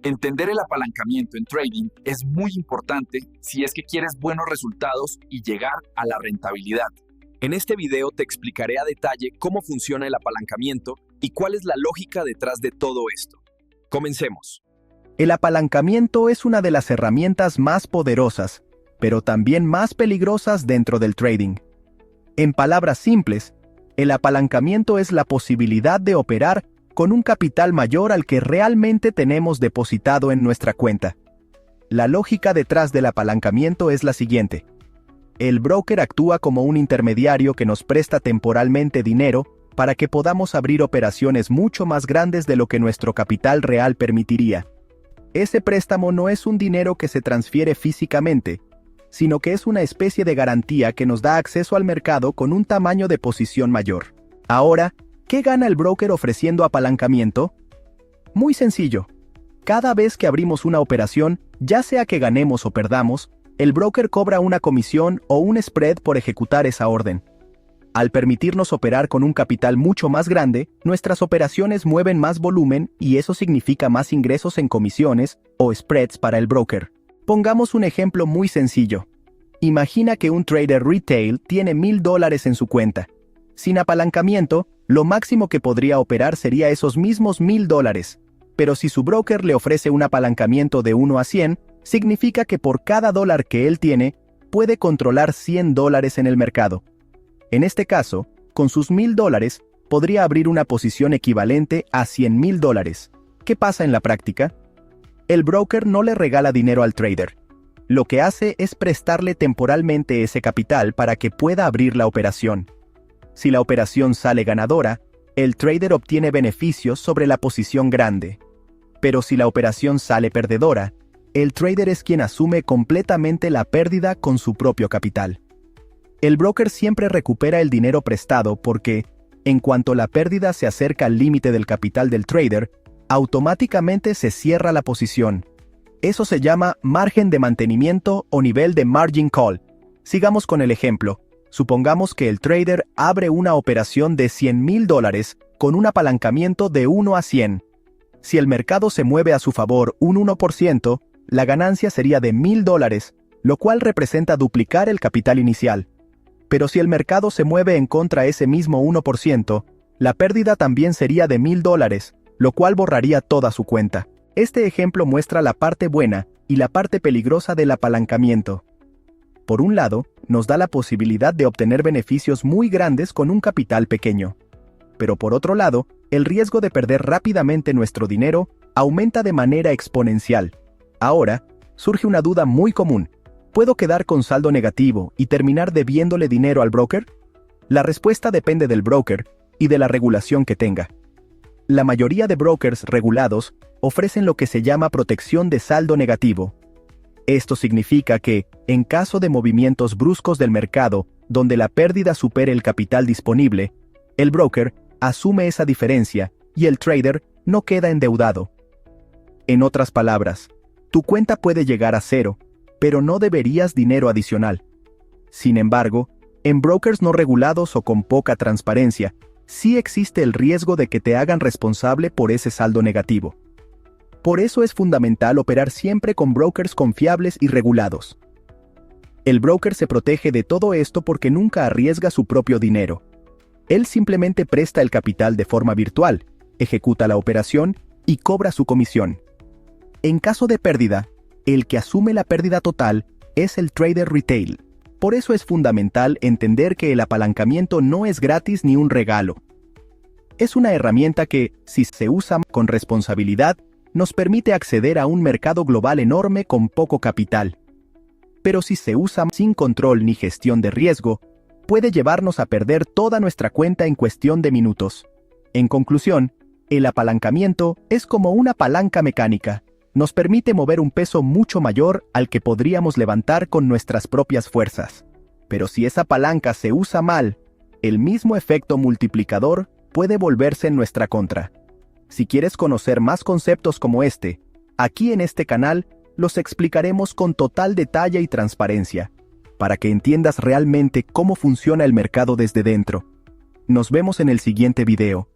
Entender el apalancamiento en trading es muy importante si es que quieres buenos resultados y llegar a la rentabilidad. En este video te explicaré a detalle cómo funciona el apalancamiento y cuál es la lógica detrás de todo esto. Comencemos. El apalancamiento es una de las herramientas más poderosas, pero también más peligrosas dentro del trading. En palabras simples, el apalancamiento es la posibilidad de operar con un capital mayor al que realmente tenemos depositado en nuestra cuenta. La lógica detrás del apalancamiento es la siguiente. El broker actúa como un intermediario que nos presta temporalmente dinero para que podamos abrir operaciones mucho más grandes de lo que nuestro capital real permitiría. Ese préstamo no es un dinero que se transfiere físicamente, sino que es una especie de garantía que nos da acceso al mercado con un tamaño de posición mayor. Ahora, ¿qué gana el broker ofreciendo apalancamiento? Muy sencillo. Cada vez que abrimos una operación, ya sea que ganemos o perdamos, el broker cobra una comisión o un spread por ejecutar esa orden. Al permitirnos operar con un capital mucho más grande, nuestras operaciones mueven más volumen y eso significa más ingresos en comisiones o spreads para el broker. Pongamos un ejemplo muy sencillo. Imagina que un trader retail tiene $1,000 en su cuenta. Sin apalancamiento, lo máximo que podría operar sería esos mismos $1,000. Pero si su broker le ofrece un apalancamiento de 1 a 100, significa que por cada dólar que él tiene, puede controlar $100 en el mercado. En este caso, con sus $1,000, podría abrir una posición equivalente a $100,000. ¿Qué pasa en la práctica? El broker no le regala dinero al trader. Lo que hace es prestarle temporalmente ese capital para que pueda abrir la operación. Si la operación sale ganadora, el trader obtiene beneficios sobre la posición grande. Pero si la operación sale perdedora, el trader es quien asume completamente la pérdida con su propio capital. El broker siempre recupera el dinero prestado porque, en cuanto la pérdida se acerca al límite del capital del trader, automáticamente se cierra la posición. Eso se llama margen de mantenimiento o nivel de margin call. Sigamos con el ejemplo. Supongamos que el trader abre una operación de $100,000 con un apalancamiento de 1 a 100. Si el mercado se mueve a su favor un 1%, la ganancia sería de $1,000, lo cual representa duplicar el capital inicial. Pero si el mercado se mueve en contra ese mismo 1%, la pérdida también sería de $1,000, lo cual borraría toda su cuenta. Este ejemplo muestra la parte buena y la parte peligrosa del apalancamiento. Por un lado, nos da la posibilidad de obtener beneficios muy grandes con un capital pequeño. Pero por otro lado, el riesgo de perder rápidamente nuestro dinero aumenta de manera exponencial. Ahora, surge una duda muy común. ¿Puedo quedar con saldo negativo y terminar debiéndole dinero al broker? La respuesta depende del broker y de la regulación que tenga. La mayoría de brokers regulados ofrecen lo que se llama protección de saldo negativo. Esto significa que, en caso de movimientos bruscos del mercado, donde la pérdida supere el capital disponible, el broker asume esa diferencia y el trader no queda endeudado. En otras palabras, tu cuenta puede llegar a cero, pero no deberías dinero adicional. Sin embargo, en brokers no regulados o con poca transparencia, sí existe el riesgo de que te hagan responsable por ese saldo negativo. Por eso es fundamental operar siempre con brokers confiables y regulados. El broker se protege de todo esto porque nunca arriesga su propio dinero. Él simplemente presta el capital de forma virtual, ejecuta la operación y cobra su comisión. En caso de pérdida, el que asume la pérdida total es el trader retail. Por eso es fundamental entender que el apalancamiento no es gratis ni un regalo. Es una herramienta que, si se usa con responsabilidad, nos permite acceder a un mercado global enorme con poco capital. Pero si se usa sin control ni gestión de riesgo, puede llevarnos a perder toda nuestra cuenta en cuestión de minutos. En conclusión, el apalancamiento es como una palanca mecánica. Nos permite mover un peso mucho mayor al que podríamos levantar con nuestras propias fuerzas. Pero si esa palanca se usa mal, el mismo efecto multiplicador puede volverse en nuestra contra. Si quieres conocer más conceptos como este, aquí en este canal los explicaremos con total detalle y transparencia, para que entiendas realmente cómo funciona el mercado desde dentro. Nos vemos en el siguiente video.